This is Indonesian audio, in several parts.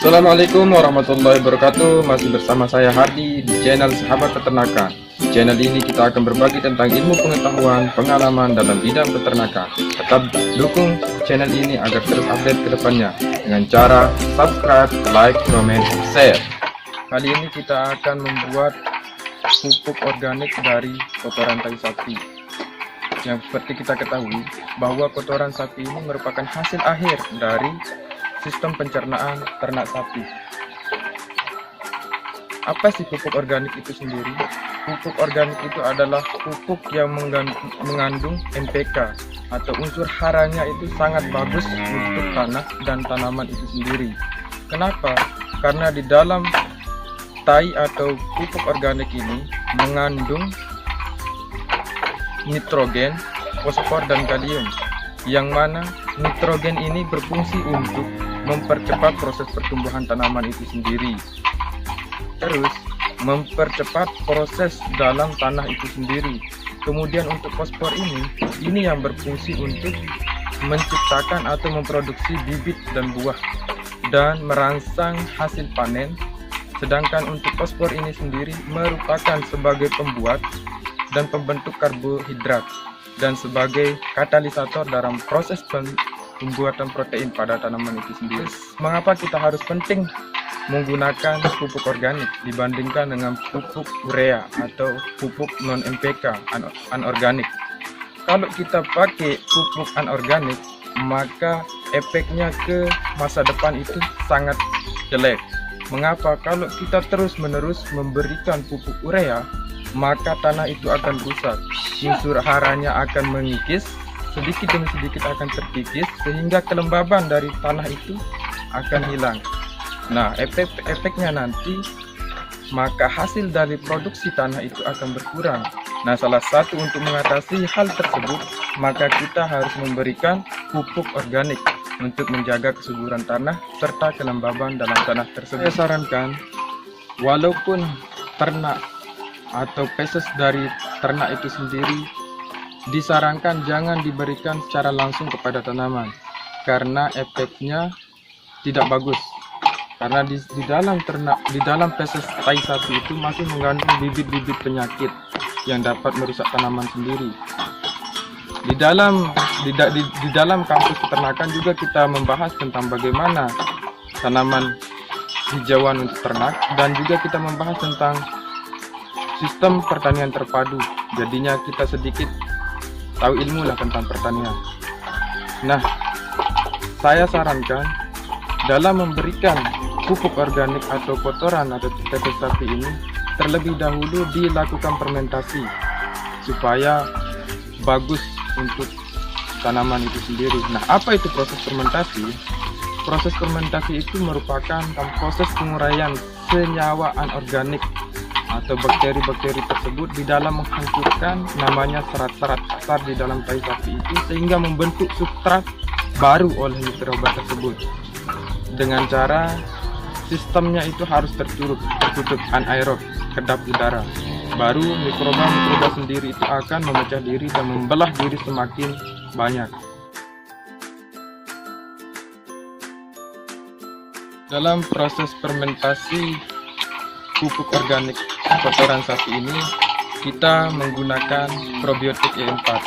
Assalamualaikum warahmatullahi wabarakatuh. Masih bersama saya Hardi di channel Sahabat Peternakan. Di channel ini kita akan berbagi tentang ilmu pengetahuan, pengalaman dalam bidang peternakan. Tetap dukung channel ini agar terus update ke depannya dengan cara subscribe, like, comment, share. Kali ini kita akan membuat pupuk organik dari kotoran tai sapi. Yang seperti kita ketahui bahwa kotoran sapi ini merupakan hasil akhir dari sistem pencernaan ternak sapi. Apa sih pupuk organik itu sendiri? Pupuk organik itu adalah pupuk yang mengandung NPK atau unsur haranya itu sangat bagus untuk tanah dan tanaman itu sendiri. Kenapa? Karena di dalam tai atau pupuk organik ini mengandung nitrogen, fosfor, dan kalium, yang mana nitrogen ini berfungsi untuk mempercepat proses pertumbuhan tanaman itu sendiri. Terus mempercepat proses dalam tanah itu sendiri. Kemudian untuk fosfor ini yang berfungsi untuk menciptakan atau memproduksi bibit dan buah dan merangsang hasil panen. Sedangkan untuk fosfor ini sendiri merupakan sebagai pembuat dan pembentuk karbohidrat dan sebagai katalisator dalam proses pembuatan protein pada tanaman itu sendiri. Mengapa kita harus penting menggunakan pupuk organik dibandingkan dengan pupuk urea atau pupuk non NPK anorganik? Kalau kita pakai pupuk anorganik, maka efeknya ke masa depan itu sangat jelek. Mengapa? Kalau kita terus-menerus memberikan pupuk urea, maka tanah itu akan rusak, unsur haranya akan mengikis, sedikit demi sedikit akan terkikis, sehingga kelembaban dari tanah itu akan hilang. Nah, efeknya nanti, maka hasil dari produksi tanah itu akan berkurang. Nah, salah satu untuk mengatasi hal tersebut, maka kita harus memberikan pupuk organik untuk menjaga kesuburan tanah serta kelembaban dalam tanah tersebut. Saya sarankan, walaupun ternak atau feses dari ternak itu sendiri disarankan jangan diberikan secara langsung kepada tanaman karena efeknya tidak bagus, karena di dalam feses tai sapi itu masih mengandung bibit-bibit penyakit yang dapat merusak tanaman sendiri. Di dalam kampus peternakan juga kita membahas tentang bagaimana tanaman hijauan untuk ternak, dan juga kita membahas tentang sistem pertanian terpadu. Jadinya kita sedikit tahu ilmu lah tentang pertanian. Nah, saya sarankan dalam memberikan pupuk organik atau kotoran atau feses sapi ini, terlebih dahulu dilakukan fermentasi supaya bagus untuk tanaman itu sendiri. Nah, apa itu proses fermentasi? Proses fermentasi itu merupakan proses penguraian senyawa anorganik atau bakteri-bakteri tersebut di dalam menghancurkan namanya serat-serat kasar di dalam tai sapi itu, sehingga membentuk substrat baru oleh mikroba tersebut. Dengan cara sistemnya itu harus tertutup anaerob, kedap udara. Baru mikroba sendiri itu akan memecah diri dan membelah diri semakin banyak. Dalam proses fermentasi pupuk organik kotoran sapi ini, kita menggunakan probiotik E4.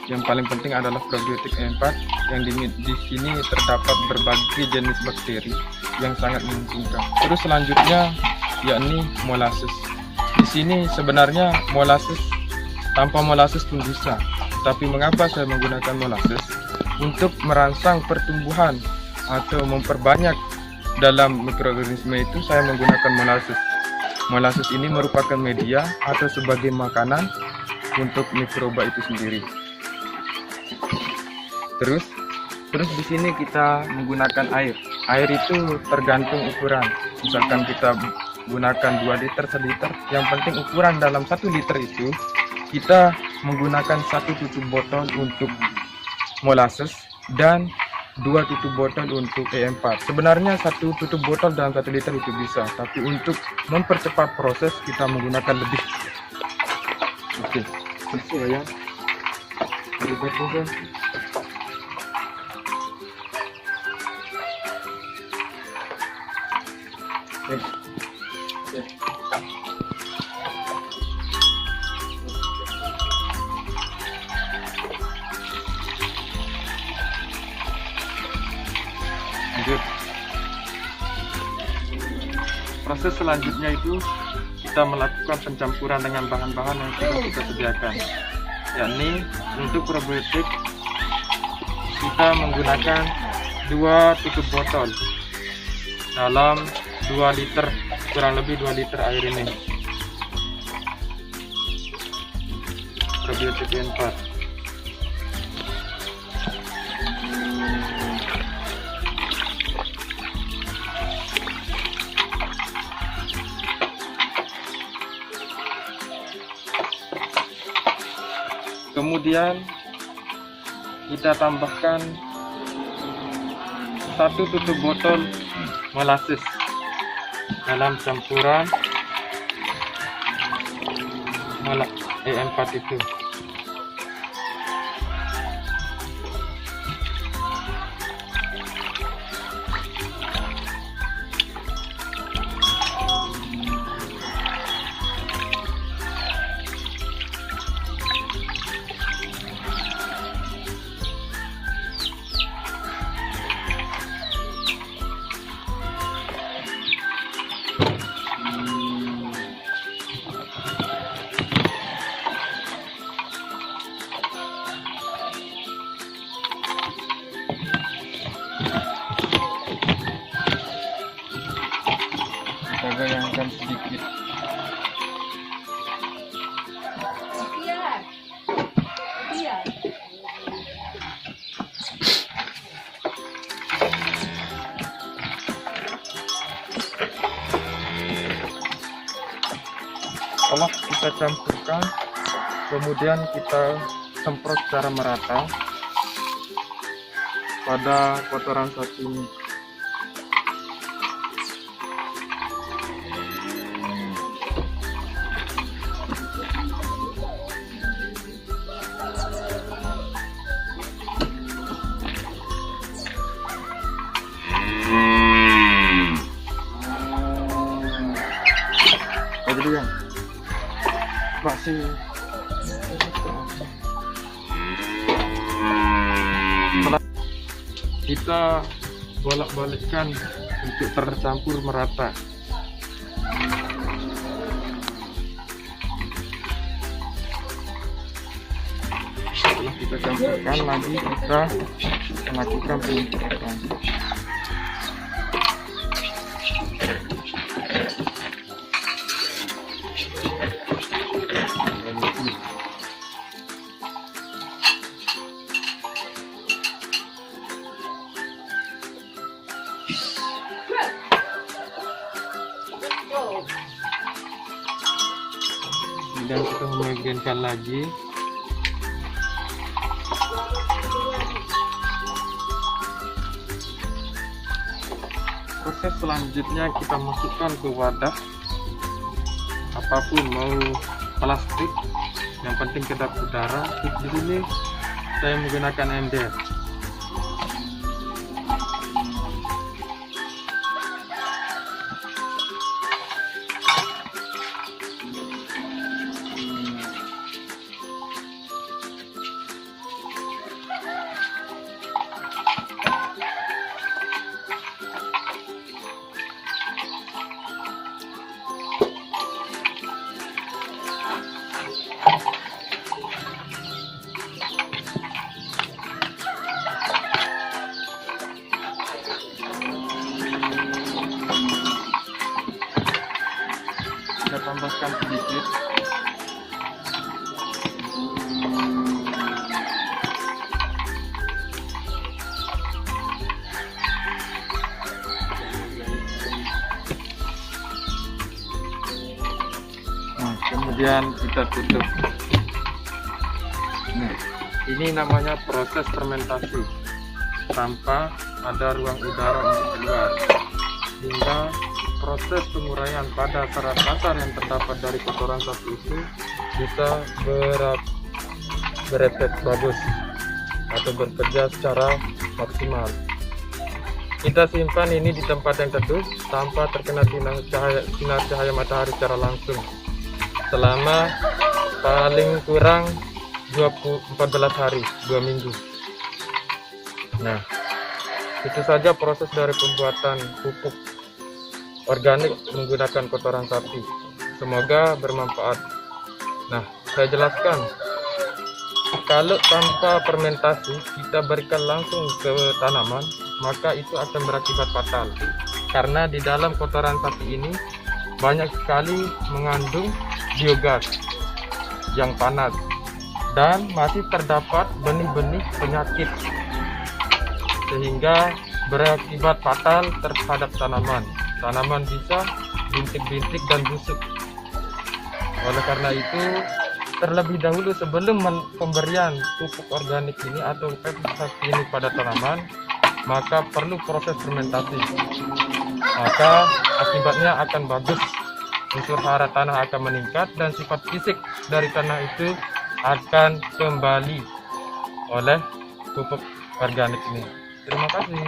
Yang paling penting adalah probiotik E4 yang di sini terdapat berbagai jenis bakteri yang sangat menguntungkan. Terus selanjutnya yakni molasses. Di sini sebenarnya molasses, tanpa molasses pun bisa. Tapi mengapa saya menggunakan molasses? Untuk merangsang pertumbuhan atau memperbanyak dalam mikroorganisme itu, saya menggunakan molasses. Molasses ini merupakan media atau sebagai makanan untuk mikroba itu sendiri. Terus di sini kita menggunakan air. Air itu tergantung ukuran. Misalkan kita gunakan 2 liter, 1 liter. Yang penting ukuran dalam 1 liter itu kita menggunakan 1 tutup botol untuk molasses dan 2 tutup botol untuk E4. Sebenarnya 1 tutup botol dalam 1 liter itu bisa, tapi untuk mempercepat proses kita menggunakan lebih. Oke, selesai ya. Oke. Lanjut. Proses selanjutnya itu kita melakukan pencampuran dengan bahan-bahan yang sudah kita sediakan, yakni untuk probiotik kita menggunakan 2 tutup botol dalam 2 liter, kurang lebih 2 liter air ini probiotik N4. Kemudian kita tambahkan 1 tutup botol molasses dalam campuran E4 itu. Kita goyangkan sedikit. Setelah kita campurkan, kemudian kita semprot secara merata pada kotoran sapi ini. Jadi kan masih kita bolak-balikkan untuk tercampur merata. Setelah kita campurkan lagi, kita melakukan penyedotan. Dan kita homogenkan lagi. Proses selanjutnya kita masukkan ke wadah, apapun, mau plastik, yang penting kedap udara. Di sini saya menggunakan ember. Kita tambahkan sedikit. Nah, kemudian kita tutup. Nah, ini namanya proses fermentasi tanpa ada ruang udara untuk keluar, hingga proses penguraian pada serat kasar yang terdapat dari kotoran sapi itu bisa berefek bagus atau bekerja secara maksimal. Kita simpan ini di tempat yang teduh tanpa terkena sinar cahaya matahari secara langsung selama paling kurang 14 hari, 2 minggu. Nah, itu saja proses dari pembuatan pupuk organik menggunakan kotoran sapi. Semoga bermanfaat. Nah, saya jelaskan. Kalau tanpa fermentasi kita berikan langsung ke tanaman, maka itu akan berakibat fatal. Karena di dalam kotoran sapi ini banyak sekali mengandung biogas yang panas dan masih terdapat benih-benih penyakit sehingga berakibat fatal terhadap tanaman. Tanaman bisa bintik-bintik dan busuk. Oleh karena itu, terlebih dahulu sebelum pemberian pupuk organik ini atau pestisida ini pada tanaman, maka perlu proses fermentasi. Maka akibatnya akan bagus, unsur hara tanah akan meningkat dan sifat fisik dari tanah itu akan kembali oleh pupuk organik ini. Terima kasih.